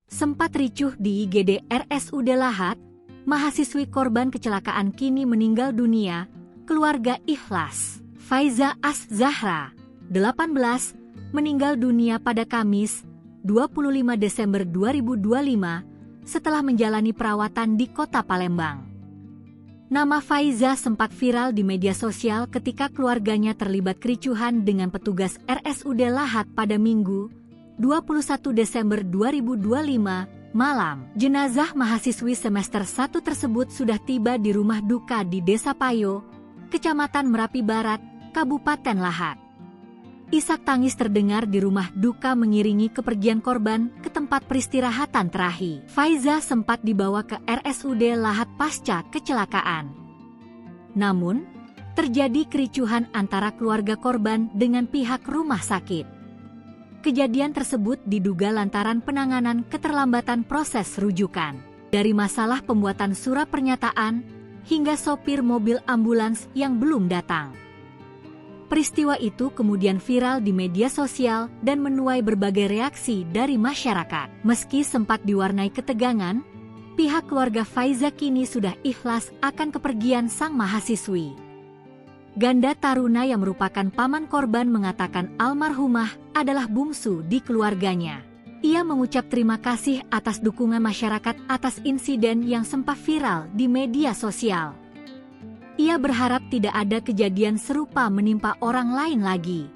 Sempat ricuh di IGD RSUD Lahat, mahasiswi korban kecelakaan kini meninggal dunia, keluarga ikhlas. Faiza Az-Zahra, 18, meninggal dunia pada Kamis, 25 Desember 2025, setelah menjalani perawatan di kota Palembang. Nama Faiza sempat viral di media sosial ketika keluarganya terlibat kericuhan dengan petugas RSUD Lahat pada Minggu, 21 Desember 2025, malam. Jenazah mahasiswi semester 1 tersebut sudah tiba di rumah duka di Desa Payo, Kecamatan Merapi Barat, Kabupaten Lahat. Isak tangis terdengar di rumah duka mengiringi kepergian korban ke tempat peristirahatan terakhir. Faiza sempat dibawa ke RSUD Lahat pasca kecelakaan. Namun, terjadi kericuhan antara keluarga korban dengan pihak rumah sakit. Kejadian tersebut diduga lantaran penanganan keterlambatan proses rujukan. Dari masalah pembuatan surat pernyataan hingga sopir mobil ambulans yang belum datang. Peristiwa itu kemudian viral di media sosial dan menuai berbagai reaksi dari masyarakat. Meski sempat diwarnai ketegangan, pihak keluarga Faiza kini sudah ikhlas akan kepergian sang mahasiswi. Ganda taruna yang merupakan paman korban mengatakan almarhumah adalah bungsu di keluarganya. Ia mengucap terima kasih atas dukungan masyarakat atas insiden yang sempat viral di media sosial. Ia berharap tidak ada kejadian serupa menimpa orang lain lagi.